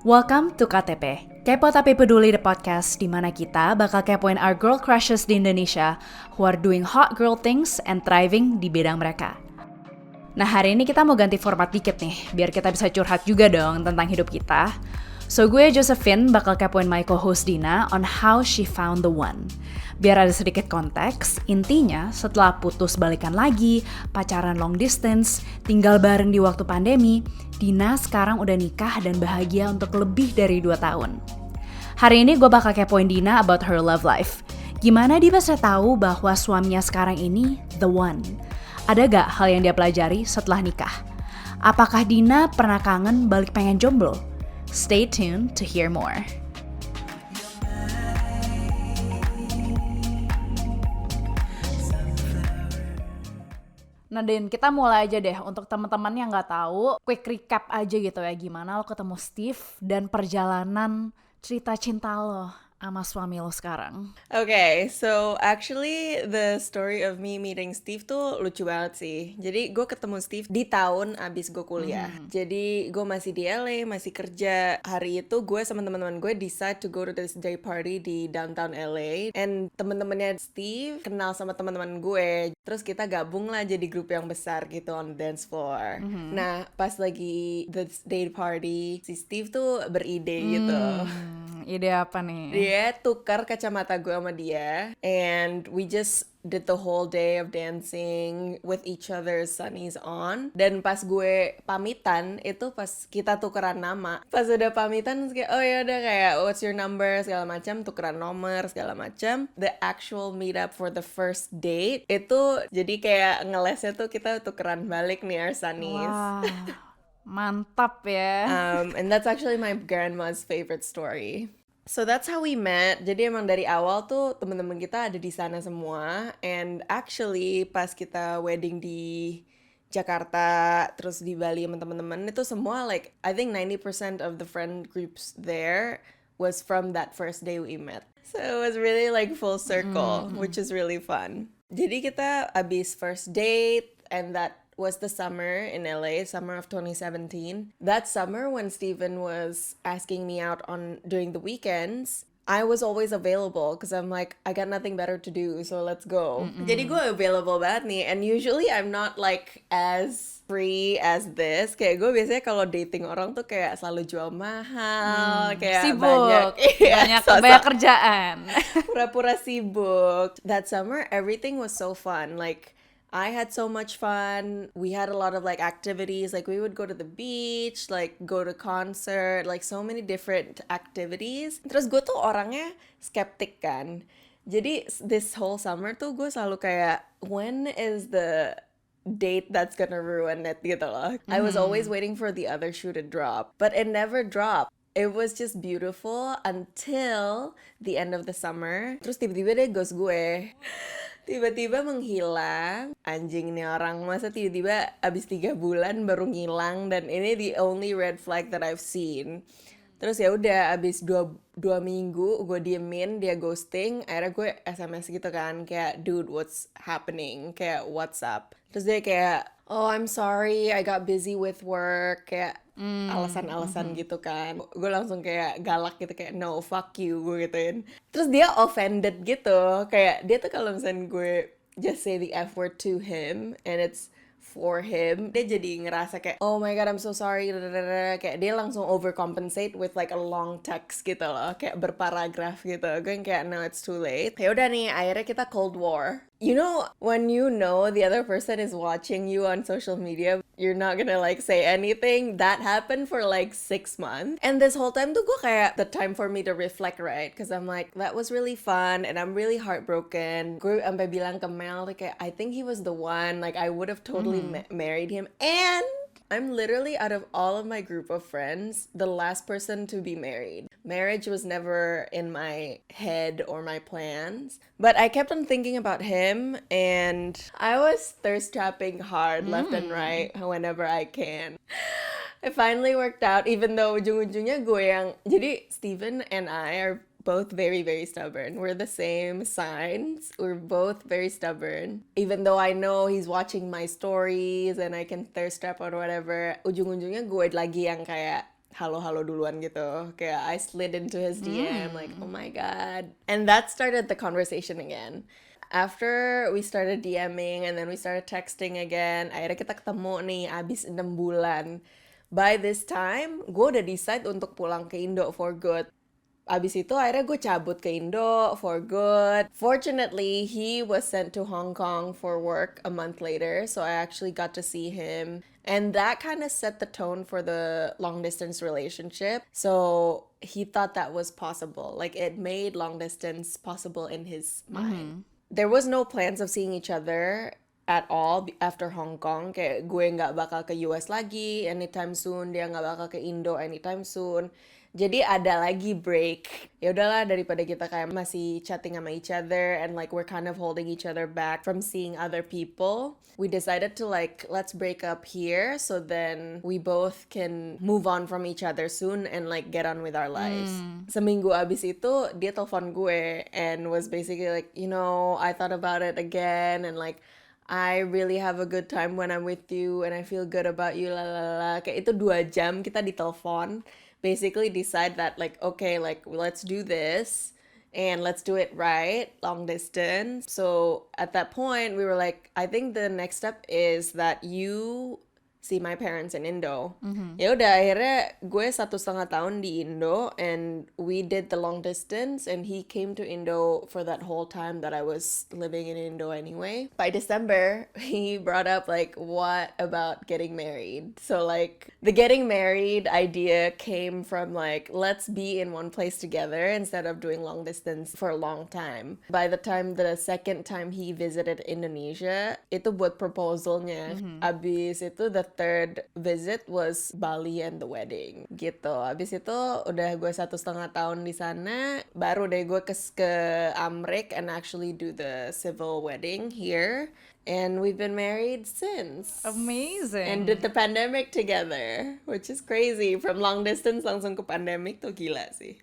Welcome to KTP, Kepo Tapi Peduli, the podcast di mana kita bakal kepoin our girl crushes di Indonesia who are doing hot girl things and thriving di bidang mereka. Nah, hari ini kita mau ganti format dikit nih, biar kita bisa curhat juga dong tentang hidup kita. So, gue Josephine bakal kepoin my co-host Dina on how she found the one. Biar ada sedikit konteks, intinya setelah putus-balikan lagi, pacaran long distance, tinggal bareng di waktu pandemi, Dina sekarang udah nikah dan bahagia untuk lebih dari 2 tahun. Hari ini gue bakal kepoin Dina about her love life. Gimana dia bisa tahu bahwa suaminya sekarang ini the one? Ada gak hal yang dia pelajari setelah nikah? Apakah Dina pernah kangen balik pengen jomblo? Stay tuned to hear more. Nah, Din, kita mulai aja deh untuk teman-teman yang nggak tahu, quick recap aja gitu ya, gimana lo ketemu Steve dan perjalanan cerita cinta lo sama suami lo sekarang. Okay, so actually the story of me meeting Steve tuh lucu banget sih. Jadi gue ketemu Steve di tahun abis gue kuliah. Jadi gue masih di LA, masih kerja. Hari itu gue sama teman-teman gue decide to go to this day party di downtown LA. And teman-temannya Steve kenal sama teman-teman gue. Terus kita gabung lah jadi grup yang besar gitu on the dance floor. Nah, pas lagi the day party, si Steve tuh beride gitu. Ide apa nih? Dia tukar kacamata gue sama dia, and we just did the whole day of dancing with each other's sunnies on. Dan pas gue pamitan, itu pas kita tukeran nama. Pas udah pamitan, kayak oh ya udah kayak what's your number segala macam, tukeran nomor segala macam. The actual meet up for the first date itu jadi kayak ngelesnya tuh kita tukeran balik nih our sunnies. Wah, mantap ya. And that's actually my grandma's favorite story. So that's how we met. Jadi emang dari awal tuh temen-temen kita ada di sana semua. And actually pas kita wedding di Jakarta, terus di Bali sama temen-temen, itu semua like I think 90% of the friend groups there was from that first day we met. So it was really like full circle, which is really fun. Jadi kita abis first date, and that was the summer in LA, summer of 2017. That summer when Steven was asking me out on during the weekends, I was always available because I'm like, I got nothing better to do, so let's go. Jadi gue available banget nih, and usually I'm not like as free as this. Kayak gue biasanya kalau dating orang tuh kayak selalu jual mahal, kayak Sibuk, banyak kerjaan. Pura-pura sibuk. That summer, everything was so fun. Like, I had so much fun. We had a lot of like activities. Like we would go to the beach, like go to concert, like so many different activities. Terus gue tuh orangnya skeptik kan. Jadi this whole summer tuh gue selalu kayak, when is the date that's gonna ruin it gitu loh. I was always waiting for the other shoe to drop, but it never dropped. It was just beautiful until the end of the summer. Terus tiba-tiba dia ghost gue. Tiba-tiba menghilang. Anjing nih orang, masa tiba-tiba abis 3 bulan baru ngilang. Dan ini the only red flag that I've seen. Terus ya udah abis 2 minggu gue diemin, dia ghosting. Akhirnya gue SMS gitu kan, kayak dude what's happening, kayak what's up. Terus dia kayak oh I'm sorry I got busy with work, kayak alasan-alasan gitu kan. Gue langsung kayak galak gitu, kayak no fuck you, gue gituin. Terus dia offended gitu, kayak dia tuh kalau misalnya gue just say the F word to him and it's for him, dia jadi ngerasa kayak oh my god I'm so sorry, kayak dia langsung overcompensate with like a long text gitu loh, kayak berparagraf gitu. Gue kayak no it's too late. Ya udah nih, akhirnya kita cold war. You know, when you know the other person is watching you on social media, you're not gonna like say anything. That happened for like 6 months. And this whole time tuh gue kayak the time for me to reflect, right? Because I'm like, that was really fun and I'm really heartbroken. Gue sampai bilang ke Mel, like, I think he was the one. Like, I would have totally married him. And I'm literally, out of all of my group of friends, the last person to be married. Marriage was never in my head or my plans. But I kept on thinking about him, and I was thirst trapping hard left and right whenever I can. It finally worked out, even though ujung-ujungnya gue yang... Jadi Steven and I are both very, very stubborn. We're the same signs. We're both very stubborn. Even though I know he's watching my stories and I can thirst trap or whatever, ujung-ujungnya gue lagi yang kayak halo-halo duluan gitu. Kayak I slid into his DM like, oh my god. And that started the conversation again. After we started DMing and then we started texting again, akhirnya kita ketemu nih abis 6 bulan. By this time, gue udah decide untuk pulang ke Indo for good. Abis itu akhirnya gue cabut ke Indo for good. Fortunately, he was sent to Hong Kong for work a month later, so I actually got to see him. And that kind of set the tone for the long distance relationship. So he thought that was possible. Like it made long distance possible in his mind. There was no plans of seeing each other at all after Hong Kong. Kayak gue nggak bakal ke US lagi anytime soon, dia nggak bakal ke Indo anytime soon. Jadi ada lagi break. Ya udahlah, daripada kita kayak masih chatting sama each other and like we're kind of holding each other back from seeing other people. We decided to like, let's break up here so then we both can move on from each other soon and like get on with our lives. Seminggu abis itu dia telepon gue and was basically like, you know, I thought about it again and like I really have a good time when I'm with you and I feel good about you, lalala. Kayak itu 2 jam kita ditelepon. Basically decide that like, okay, like let's do this and let's do it right, long distance. So at that point we were like, I think the next step is that you see my parents in Indo. Ya udah, akhirnya gue 1,5 tahun di Indo and we did the long distance and he came to Indo for that whole time that I was living in Indo anyway. By December, he brought up like, what about getting married? So like the getting married idea came from like, let's be in one place together instead of doing long distance for a long time. By the time the second time he visited Indonesia, itu buat proposalnya. Abis itu the third visit was Bali and the wedding gitu. Abis itu udah gue 1,5 tahun di sana, baru deh gue ke Amrik and actually do the civil wedding here. And we've been married since. Amazing. And did the pandemic together, which is crazy. From long distance langsung ke pandemic tuh gila sih.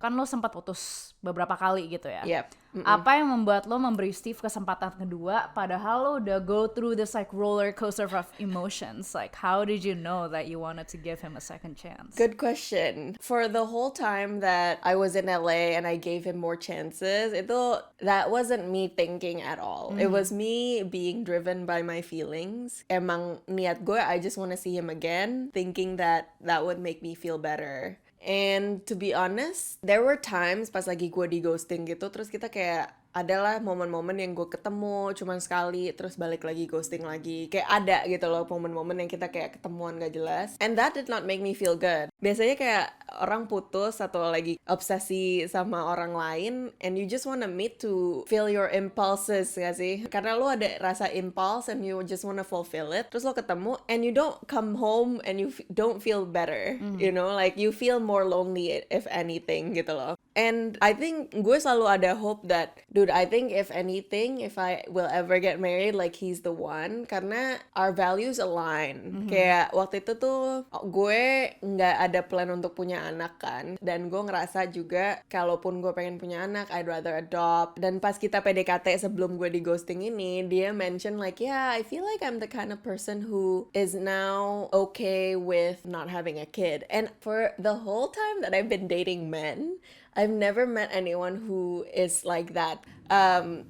Kan lo sempat putus beberapa kali gitu ya. Yep. Apa yang membuat lo memberi Steve kesempatan kedua padahal lo udah go through this like roller coaster of emotions? Like how did you know that you wanted to give him a second chance? Good question. For the whole time that I was in LA and I gave him more chances, that wasn't me thinking at all. It was me being driven by my feelings. Emang niat gue, I just want to see him again, thinking that would make me feel better. And to be honest, there were times pas lagi gue di ghosting gitu, terus kita kayak adalah momen-momen yang gue ketemu cuman sekali terus balik lagi ghosting lagi. Kayak ada gitu loh momen-momen yang kita kayak ketemuan gak jelas. And that did not make me feel good. Biasanya kayak orang putus atau lagi obsesi sama orang lain and you just wanna meet to feel your impulses gak sih? Karena lo ada rasa impulse and you just wanna fulfill it. Terus lo ketemu and you don't come home and you don't feel better. You know, like you feel more lonely if anything gitu loh. And I think gue selalu ada hope that, dude, I think if anything, if I will ever get married, like he's the one. Karena our values align. Kayak waktu itu tuh gue nggak ada plan untuk punya anak kan. Dan gue ngerasa juga, kalaupun gue pengen punya anak, I'd rather adopt. Dan pas kita PDKT sebelum gue di ghosting ini, dia mention like, yeah, I feel like I'm the kind of person who is now okay with not having a kid. And for the whole time that I've been dating men, I've never met anyone who is like that.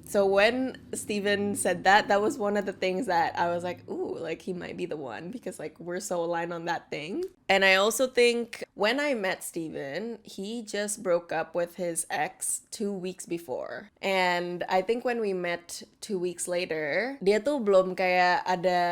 So when Steven said that was one of the things that I was like, ooh, like he might be the one because like we're so aligned on that thing. And I also think when I met Steven, he just broke up with his ex 2 weeks before. And I think when we met 2 weeks later, dia tuh belum kayak ada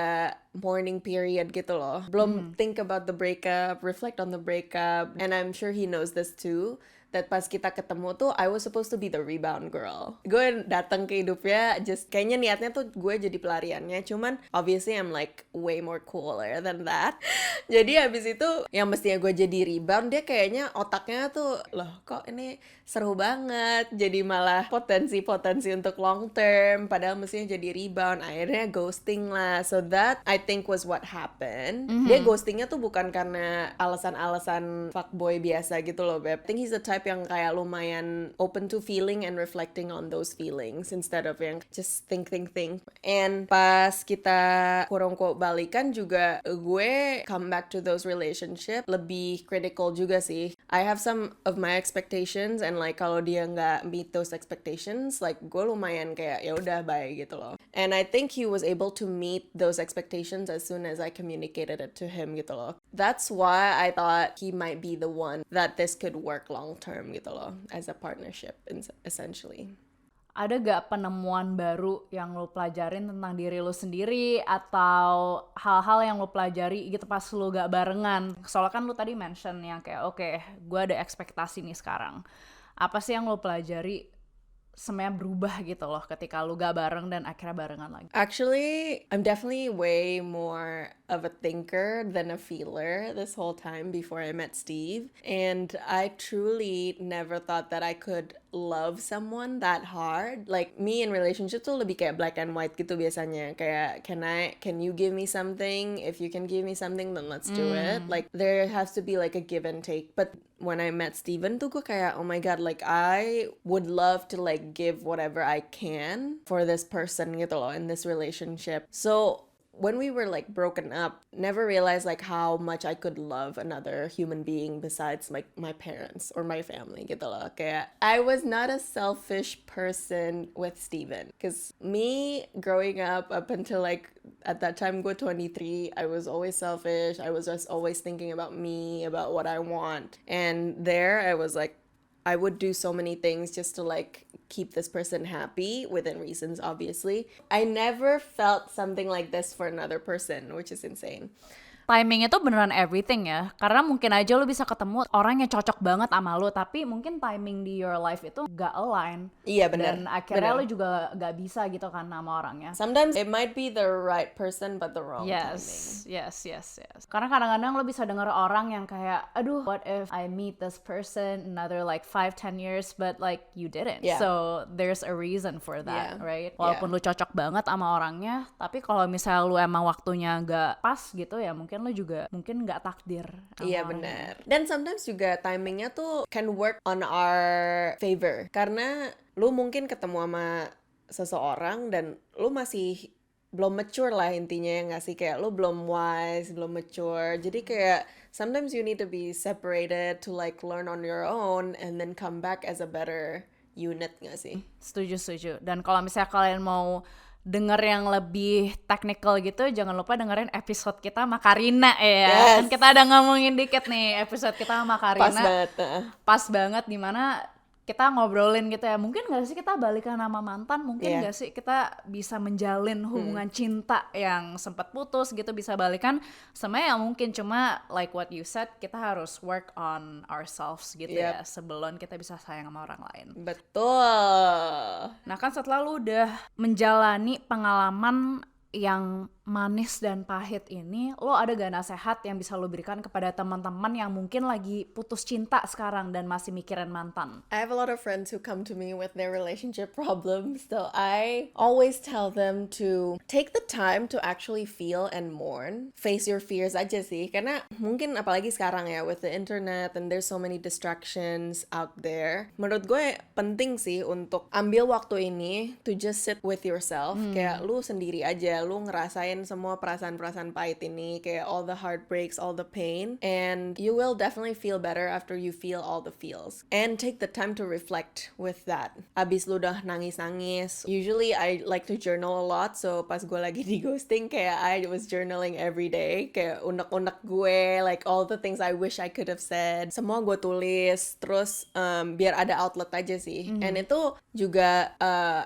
mourning period gitu loh. Belum think about the breakup, reflect on the breakup. And I'm sure he knows this too. That pas kita ketemu tuh, I was supposed to be the rebound girl. Gue datang ke hidupnya, just kayaknya niatnya tuh gue jadi pelariannya. Cuman, obviously I'm like way more cooler than that. Jadi habis itu, yang mestinya gue jadi rebound, dia kayaknya otaknya tuh, loh kok ini seru banget. Jadi malah potensi-potensi untuk long term, padahal mestinya jadi rebound. Akhirnya ghosting lah. So that, I think was what happened. Dia ghostingnya tuh bukan karena alasan-alasan fuckboy biasa gitu loh, Beb. I think he's the type type yang kayak lumayan open to feeling and reflecting on those feelings instead of yang just think. And pas kita quote-unquote balikan juga, gue come back to those relationship lebih critical juga sih. I have some of my expectations and like kalau dia nggak meet those expectations, like gue lumayan kayak ya udah bye gitu loh. And I think he was able to meet those expectations as soon as I communicated it to him gitu loh. That's why I thought he might be the one that this could work long term gitu loh, as a partnership essentially. Ada gak penemuan baru yang lo pelajarin tentang diri lo sendiri atau hal-hal yang lo pelajari gitu pas lo gak barengan? Soalnya kan lo tadi mention yang kayak oke, gue ada ekspektasi nih sekarang. Apa sih yang lo pelajari semuanya berubah gitu loh ketika lo gak bareng dan akhirnya barengan lagi? Actually, I'm definitely way more of a thinker than a feeler this whole time before I met Steve. And I truly never thought that I could love someone that hard. Like me in relationship tuh lebih kayak black and white gitu biasanya. Kayak can you give me something? If you can give me something, then let's do it. Like there has to be like a give and take. But when I met Steven tuh gue kayak oh my god, like I would love to like give whatever I can for this person gitu loh in this relationship. So when we were like broken up, never realized like how much I could love another human being besides like my parents or my family gitu loh. Kayak I was not a selfish person with Steven. Because me growing up until like at that time gue 23, I was always selfish. I was just always thinking about me, about what I want. And there I was like, I would do so many things just to like keep this person happy within reasons, obviously. I never felt something like this for another person, which is insane. Timing itu beneran everything ya, karena mungkin aja lo bisa ketemu orang yang cocok banget sama lo, tapi mungkin timing di your life itu gak align. Iya benar. Dan akhirnya lo juga gak bisa gitu kan sama orangnya. Sometimes it might be the right person but the wrong timing. Yes. Karena kadang-kadang lo bisa denger orang yang kayak, aduh, what if I meet this person another like 5-10 years but like you didn't. Yeah. So there's a reason for that, Yeah. right? Walaupun lo cocok banget sama orangnya, tapi kalau misalnya lo emang waktunya gak pas gitu ya mungkin lo juga mungkin nggak takdir. Iya benar. Dan sometimes juga timingnya tuh can work on our favor. Karena lu mungkin ketemu sama seseorang dan lu masih belum mature lah intinya ya nggak sih? Kayak lu belum wise, belum mature. Jadi kayak sometimes you need to be separated to like learn on your own and then come back as a better unit nggak sih? Setuju. Dan kalau misalnya kalian mau denger yang lebih technical gitu, jangan lupa dengerin episode kita sama Karina ya. Yes. Kan kita ada ngomongin dikit nih episode kita sama Karina. Pas banget dimana kita ngobrolin gitu ya. Mungkin gak sih kita balikan sama mantan? Mungkin gak sih kita bisa menjalin hubungan cinta yang sempat putus gitu, bisa balikan? Sebenarnya mungkin, cuma like what you said, kita harus work on ourselves gitu ya, sebelum kita bisa sayang sama orang lain. Betul. Nah kan setelah lu udah menjalani pengalaman yang manis dan pahit ini, lo ada gak nasehat yang bisa lo berikan kepada teman-teman yang mungkin lagi putus cinta sekarang dan masih mikirin mantan? I have a lot of friends who come to me with their relationship problems, so I always tell them to take the time to actually feel and mourn. Face your fears aja sih, karena mungkin apalagi sekarang ya with the internet and there's so many distractions out there. Menurut gue penting sih untuk ambil waktu ini to just sit with yourself, kayak lu sendiri aja, lu ngerasain semua perasaan-perasaan pahit ini, kayak all the heartbreaks, all the pain, and you will definitely feel better after you feel all the feels. And take the time to reflect with that. Abis lu udah nangis-nangis, usually I like to journal a lot, so pas gue lagi di ghosting, kayak I was journaling every day, kayak unek-unek gue, like all the things I wish I could have said, semua gue tulis, terus biar ada outlet aja sih. And itu juga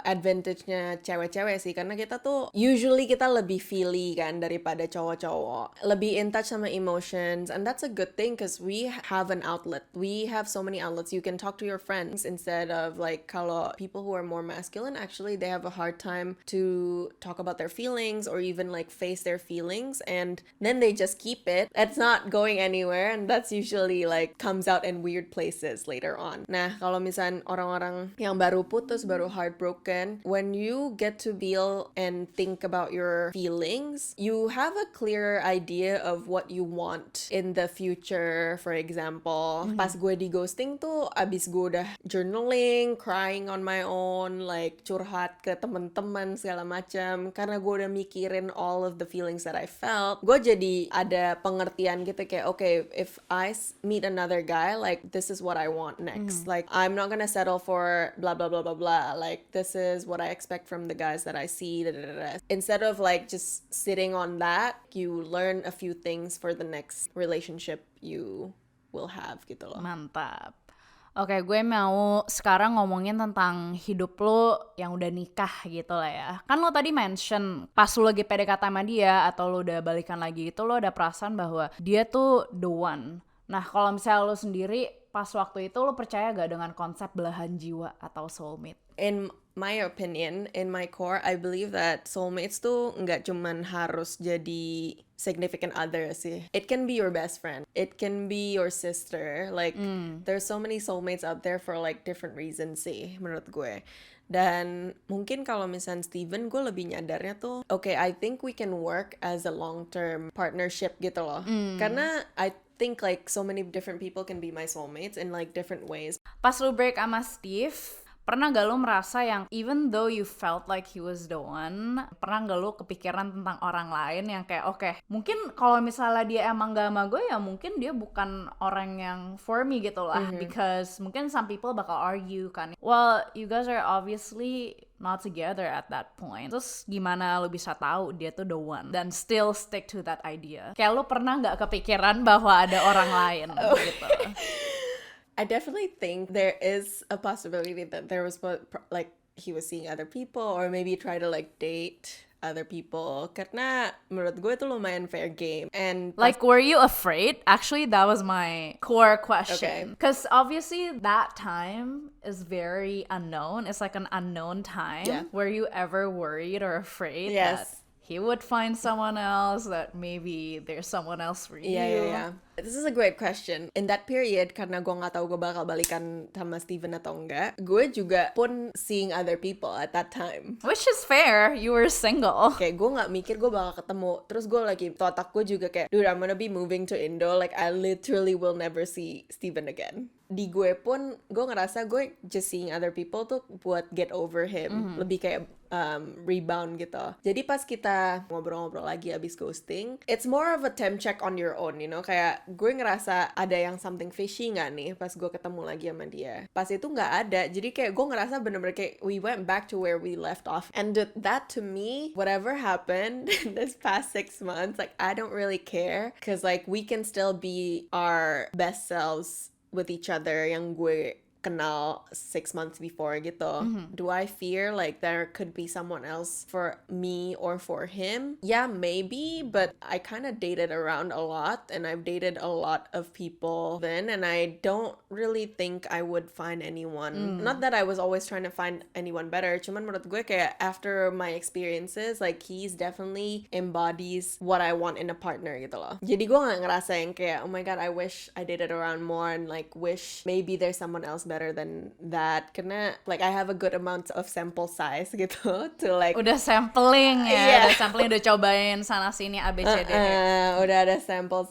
advantage-nya cewek-cewek sih, karena kita tuh usually kita lebih feely kan daripada cowok-cowok, lebih in touch sama emotions, and that's a good thing because we have an outlet. We have so many outlets. You can talk to your friends instead of like kalau people who are more masculine, actually they have a hard time to talk about their feelings or even like face their feelings, and then they just keep it. It's not going anywhere, and that's usually like comes out in weird places later on. Nah, kalau misalnya orang-orang yang baru putus, baru heartbroken, when you get to feel and think about your feelings feelings, you have a clear idea of what you want in the future. For example, pas gue di ghosting tuh abis gue udah journaling, crying on my own, like curhat ke temen-temen segala macam, karena gue udah mikirin all of the feelings that I felt, gue jadi ada pengertian gitu kayak, okay, if I meet another guy, like this is what I want next. Like I'm not gonna settle for blah blah blah blah blah. Like this is what I expect from the guys that I see. Da, da, da, da. Instead of like just sitting on that, you learn a few things for the next relationship you will have gitu loh. Mantap. Oke, gue mau sekarang ngomongin tentang hidup lo yang udah nikah gitu lah ya. Kan lo tadi mention pas lo lagi PDKT sama dia atau lo udah balikan lagi itu lo ada perasaan bahwa dia tuh the one. Nah, kalau misalnya lo sendiri pas waktu itu lo percaya gak dengan konsep belahan jiwa atau soulmate? In my opinion, in my core, I believe that soulmates tuh nggak cuman harus jadi significant other sih. It can be your best friend. It can be your sister. Like, there's so many soulmates out there for like different reasons sih, menurut gue. Dan mungkin kalau misalnya Steven, gue lebih nyadarnya tuh, okay, I think we can work as a long-term partnership gitu loh. Karena I think like so many different people can be my soulmates in like different ways. Pas lu break sama Steve, pernah gak lu merasa yang even though you felt like he was the one, pernah gak lu kepikiran tentang orang lain yang kayak okay, mungkin kalau misalnya dia emang gak sama gue ya mungkin dia bukan orang yang for me gitu lah. Because mungkin some people bakal argue kan, well you guys are obviously not together at that point. Terus gimana lu bisa tahu dia tuh the one dan still stick to that idea? Kayak lu pernah gak kepikiran bahwa ada orang lain gitu? I definitely think there is a possibility that there was like he was seeing other people or maybe try to like date other people. Karena menurut gue itu lumayan fair game. And like, were you afraid? Actually, that was my core question. Because obviously that time is very unknown. It's like an unknown time. Yeah. Were you ever worried or afraid that he would find someone else, that maybe there's someone else for you? Yeah. This is a great question. In that period, karena gue gak tahu gue bakal balikan sama Steven atau enggak, gue juga pun seeing other people at that time. Which is fair, you were single. Kayak gue gak mikir gue bakal ketemu. Terus gue lagi, otak gue juga kayak, dude, I'm gonna be moving to Indo. Like, I literally will never see Steven again. Di gue pun, gue ngerasa gue just seeing other people tuh buat get over him. Lebih kayak rebound gitu. Jadi pas kita ngobrol-ngobrol lagi abis ghosting, it's more of a temp check on your own, you know? Kayak gue ngerasa ada yang something fishy gak nih pas gue ketemu lagi sama dia. Pas itu gak ada, jadi kayak gue ngerasa bener-bener kayak we went back to where we left off. And that to me, whatever happened in this past 6 months, like I don't really care. Cause like we can still be our best selves with each other yang gue kenal 6 months before gitu. Do I fear like there could be someone else for me or for him? Yeah, maybe, but I kind of dated around a lot and I've dated a lot of people then and I don't really think I would find anyone. Not that I was always trying to find anyone better, cuman menurut gue kayak after my experiences, like he's definitely embodies what I want in a partner gitu loh. Jadi gue gak ngerasa yang kayak, oh my god, I wish I dated around more and like wish maybe there's someone else better than that, karena like I have a good amount of sample size gitu to like udah sampling ya, udah sampling, udah cobain sana sini ABCD. Udah ada sample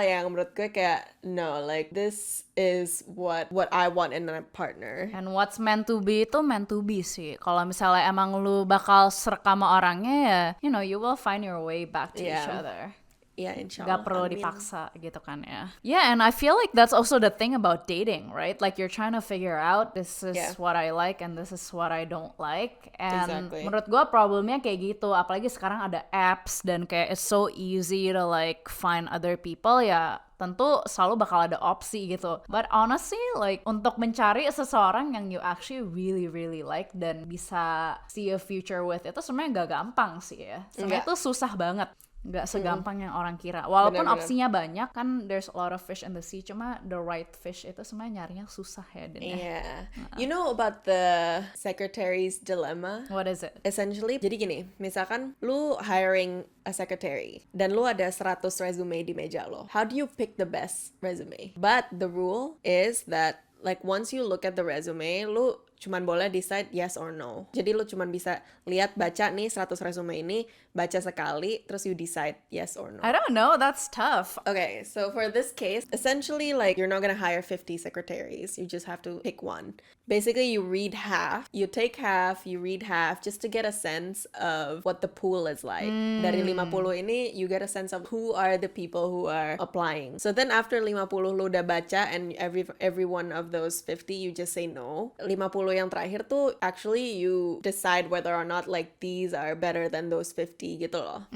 yang menurut gue kayak no, like this is what I want in a partner. And what's meant to be itu meant to be sih. Kalau misalnya emang lu bakal serak sama orangnya ya, you know, you will find your way back to each other. Yeah, inshallah. Gak perlu dipaksa gitu kan ya. Yeah, and I feel like that's also the thing about dating, right? Like you're trying to figure out this is what I like and this is what I don't like. And menurut gue problemnya kayak gitu. Apalagi sekarang ada apps dan kayak it's so easy to like find other people ya. Tentu selalu bakal ada opsi gitu. But honestly, like untuk mencari seseorang yang you actually really really like dan bisa see a future with itu sebenarnya gak gampang sih ya. Sebenarnya itu susah banget. Gak segampang yang orang kira. Walaupun opsinya banyak kan, there's a lot of fish in the sea. Cuma the right fish itu sebenarnya nyarinya susah ya. Yeah. You know about the secretary's dilemma? What is it? Essentially, jadi gini, misalkan lu hiring a secretary dan lu ada 100 resume di meja lo. How do you pick the best resume? But the rule is that like once you look at the resume, lu cuman boleh decide yes or no. Jadi lu cuman bisa lihat, baca nih 100 resume ini, baca sekali, terus you decide yes or no. I don't know, that's tough. Okay, so for this case, essentially, like, you're not gonna hire 50 secretaries. You just have to pick one. Basically, you read half, you take half, you read half, just to get a sense of what the pool is like. Dari 50 ini, you get a sense of who are the people who are applying. So then after 50 lu udah baca, and every one of those 50, you just say no. 50 yang terakhir tuh, actually, you decide whether or not, like, these are better than those 50 gitu loh.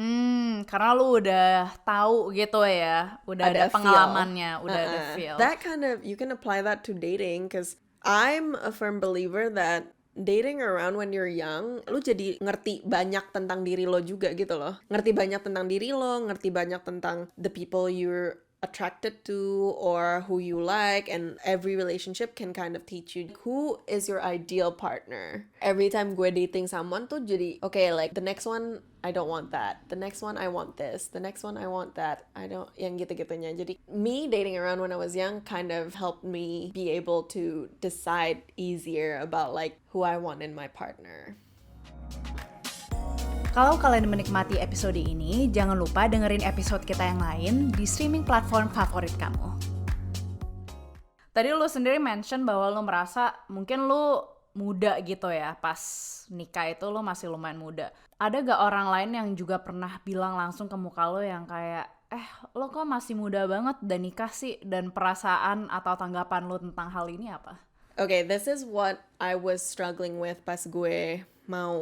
Karena lu udah tahu gitu ya, udah ada pengalamannya, udah ada feel. That kind of, you can apply that to dating, because I'm a firm believer that dating around when you're young, lu jadi ngerti banyak tentang diri lo juga gitu loh. Ngerti banyak tentang diri lo, ngerti banyak tentang the people you're attracted to or who you like, and every relationship can kind of teach you who is your ideal partner. Every time gue dating someone tuh jadi, okay, like the next one I don't want that, the next one I want this, the next one I want that, I don't, yang gitu-gitunya. Jadi me dating around when I was young kind of helped me be able to decide easier about like who I want in my partner. Kalau kalian menikmati episode ini, jangan lupa dengerin episode kita yang lain di streaming platform favorit kamu. Tadi lu sendiri mention bahwa lu merasa mungkin lu muda gitu ya, pas nikah itu lu masih lumayan muda. Ada gak orang lain yang juga pernah bilang langsung ke muka lu yang kayak, lo kok masih muda banget dan nikah sih? Dan perasaan atau tanggapan lu tentang hal ini apa? Okay, this is what I was struggling with pas gue mau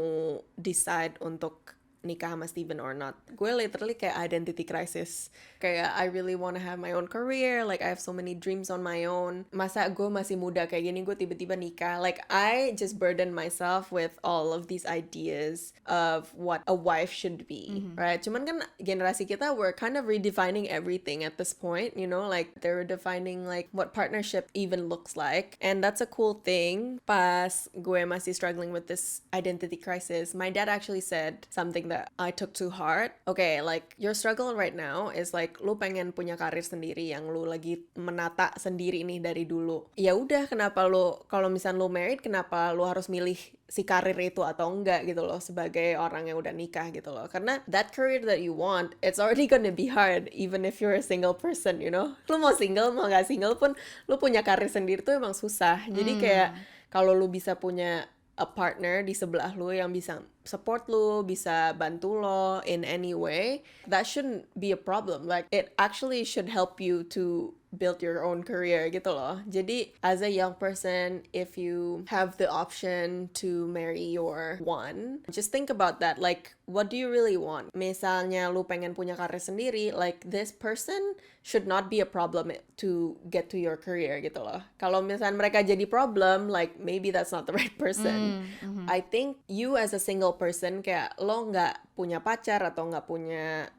decide untuk nikah sama Steven or not. Gue literally kayak identity crisis. Kayak I really want to have my own career, like I have so many dreams on my own. Masa gue masih muda kayak gini, gue tiba-tiba nikah. Like I just burden myself with all of these ideas of what a wife should be, right? Cuman kan generasi kita, we're kind of redefining everything at this point, you know? Like they're defining like what partnership even looks like. And that's a cool thing. Pas gue masih struggling with this identity crisis, my dad actually said something that I took to heart. Okay, like your struggle right now is like lu pengen punya karir sendiri yang lu lagi menata sendiri nih dari dulu. Ya udah, kenapa lu, kalau misalnya lu married, kenapa lu harus milih si karir itu atau enggak gitu loh, sebagai orang yang udah nikah gitu loh. Karena that career that you want, it's already gonna be hard even if you're a single person, you know. Lu mau single mau gak single pun, lu punya karir sendiri tuh emang susah. Jadi kayak kalau lu bisa punya a partner di sebelah lu yang bisa support lu, bisa bantu lo in any way, that shouldn't be a problem. Like it actually should help you to build your own career gitu loh. Jadi as a young person, if you have the option to marry your one, just think about that. Like what do you really want? Misalnya lu pengen punya karir sendiri, like this person should not be a problem to get to your career gitu loh. Kalau misalnya mereka jadi problem, like maybe that's not the right person. I think you as a single person, kayak lo nggak punya pacar atau nggak punya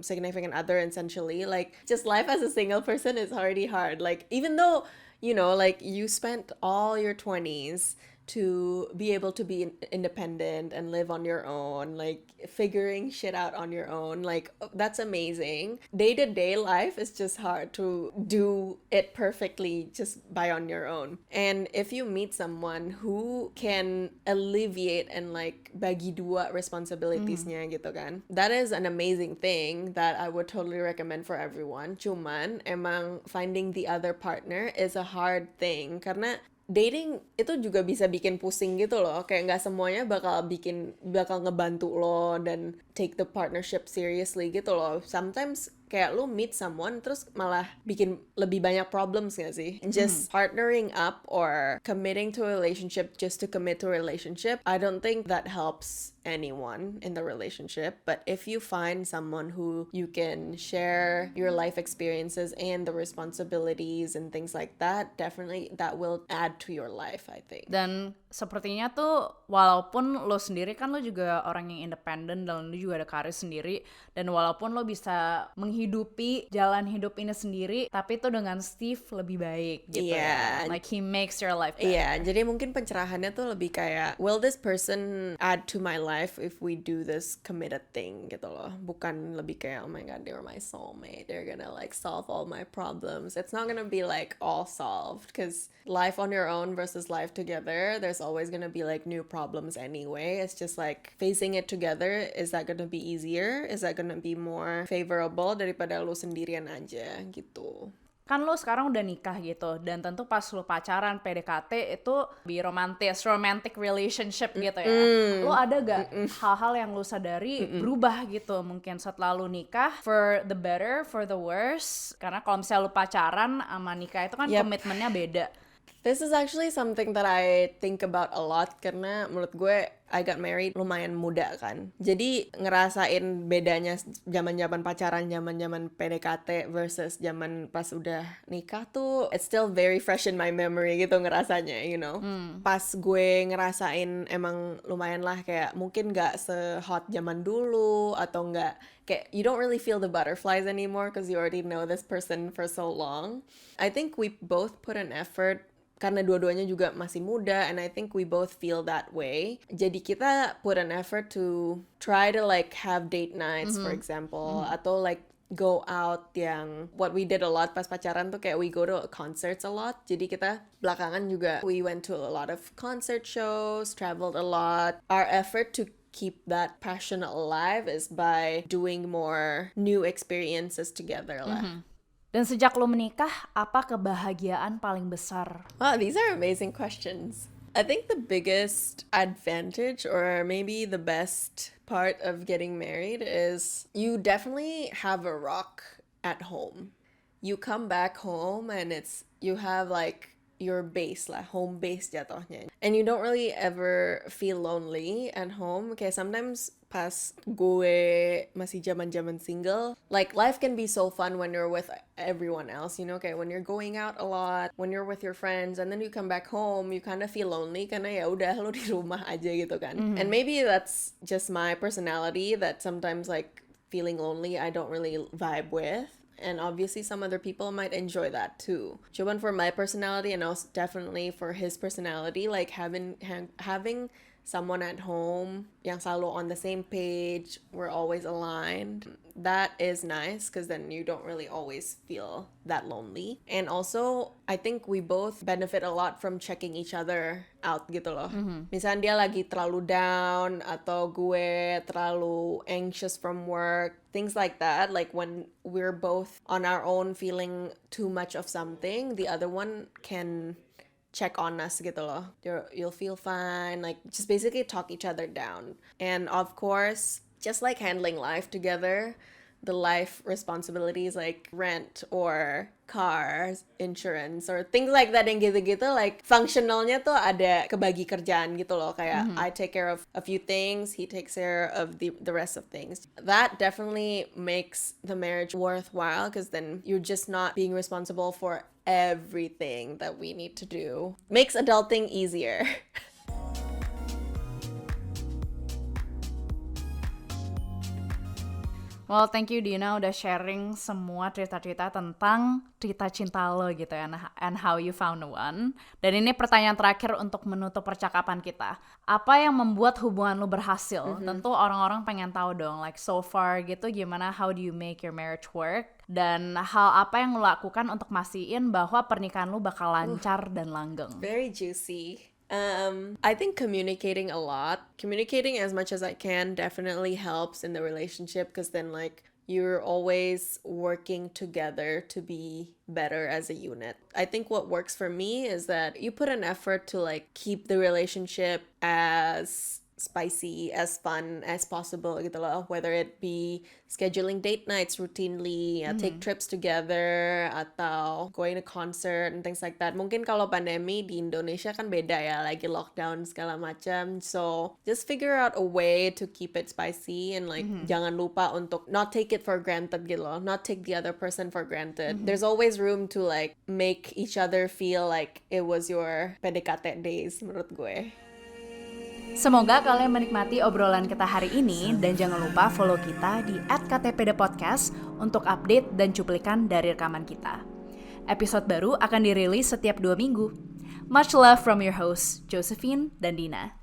significant other, essentially, like just life as a single person is already hard. Like even though, you know, like you spent all your 20s to be able to be independent and live on your own, like figuring shit out on your own, like that's amazing. Day-to-day life is just hard to do it perfectly just by on your own. And if you meet someone who can alleviate and like bagi dua responsibilities-nya gitu kan, that is an amazing thing that I would totally recommend for everyone. Cuman emang finding the other partner is a hard thing, karena dating itu juga bisa bikin pusing gitu loh. Kayak nggak semuanya bakal ngebantu lo dan take the partnership seriously gitu loh. Sometimes kayak lu meet someone terus malah bikin lebih banyak problems gak sih? Just partnering up or committing to a relationship just to commit to a relationship, I don't think that helps anyone in the relationship. But if you find someone who you can share your life experiences and the responsibilities and things like that, definitely that will add to your life, I think. Dan sepertinya tuh walaupun lo sendiri kan lo juga orang yang independen dan lo juga ada karir sendiri, dan walaupun lo bisa menghidupi jalan hidup ini sendiri, tapi tuh dengan Steve lebih baik gitu ya. Like he makes your life better. Iya, jadi mungkin pencerahannya tuh lebih kayak, will this person add to my life if we do this committed thing gitu loh. Bukan lebih kayak, oh my god, they're my soulmate, they're gonna like solve all my problems. It's not gonna be like all solved, because life on your own versus life together, there's always gonna be like new problems anyway. It's just like facing it together, is that gonna be easier? Is that gonna be more favorable daripada lu sendirian aja gitu. Kan lo sekarang udah nikah gitu, dan tentu pas lo pacaran PDKT itu lebih romantic relationship gitu ya. Lo ada gak hal-hal yang lo sadari berubah gitu mungkin setelah lo nikah, for the better, for the worse? Karena kalau misalnya lo pacaran sama nikah itu kan komitmennya beda. This is actually something that I think about a lot, karena menurut gue I got married lumayan muda kan. Jadi ngerasain bedanya zaman-zaman pacaran, zaman-zaman PDKT versus zaman pas udah nikah tuh, it's still very fresh in my memory gitu ngerasanya, you know. Pas gue ngerasain emang lumayan lah, kayak mungkin gak se-hot zaman dulu, atau gak kayak you don't really feel the butterflies anymore because you already know this person for so long. I think we both put an effort karena dua-duanya juga masih muda, and I think we both feel that way. Jadi kita put an effort to try to like have date nights, for example, atau like go out, yang what we did a lot pas pacaran tuh kayak we go to concerts a lot. Jadi kita belakangan juga we went to a lot of concert shows, traveled a lot. Our effort to keep that passion alive is by doing more new experiences together lah. Dan sejak lo menikah, apa kebahagiaan paling besar? Wow, these are amazing questions. I think the biggest advantage, or maybe the best part of getting married, is you definitely have a rock at home. You come back home and you have like your base lah, home base jatohnya. And you don't really ever feel lonely at home. Kayak sometimes pas gue masih zaman-zaman single, like life can be so fun when you're with everyone else, you know, kayak when you're going out a lot, when you're with your friends, and then you come back home, you kind of feel lonely karena ya udah lo di rumah aja gitu kan. And maybe that's just my personality, that sometimes like feeling lonely I don't really vibe with. And obviously some other people might enjoy that too. Cuman for my personality, and also definitely for his personality, like having someone at home yang selalu on the same page, we're always aligned, that is nice, because then you don't really always feel that lonely. And also I think we both benefit a lot from checking each other out gitu loh. Misalnya dia lagi terlalu down, atau gue terlalu anxious from work, things like that, like when we're both on our own feeling too much of something, the other one can check on us gitu loh. You'll feel fine, like just basically talk each other down. And of course, just like handling life together, the life responsibilities like rent or cars, insurance, or things like that yang gitu-gitu, like functionalnya tuh ada kebagi kerjaan gitu loh. Kayak I take care of a few things, he takes care of the rest of things. That definitely makes the marriage worthwhile, because then you're just not being responsible for everything that we need to do. Makes adulting easier. Well, thank you Dina udah sharing semua cerita-cerita tentang cerita cinta lo gitu ya, and how you found one. Dan ini pertanyaan terakhir untuk menutup percakapan kita. Apa yang membuat hubungan lo berhasil? Tentu orang-orang pengen tahu dong, like so far gitu, gimana, how do you make your marriage work? Dan hal apa yang lo lakukan untuk mastiin bahwa pernikahan lo bakal lancar dan langgeng? Very juicy. I think communicating a lot, communicating as much as I can definitely helps in the relationship, because then like you're always working together to be better as a unit. I think what works for me is that you put an effort to like keep the relationship as spicy, as fun as possible gitu loh, whether it be scheduling date nights routinely, take trips together, atau going to concert and things like that. Mungkin kalau pandemi di Indonesia kan beda ya, lagi lockdown segala macam, so just figure out a way to keep it spicy, and like jangan lupa untuk not take it for granted gitu loh, not take the other person for granted. There's always room to like make each other feel like it was your PDKT days menurut gue. Semoga kalian menikmati obrolan kita hari ini dan jangan lupa follow kita di @ktpdpodcast untuk update dan cuplikan dari rekaman kita. Episode baru akan dirilis setiap 2 minggu. Much love from your hosts, Josephine dan Dina.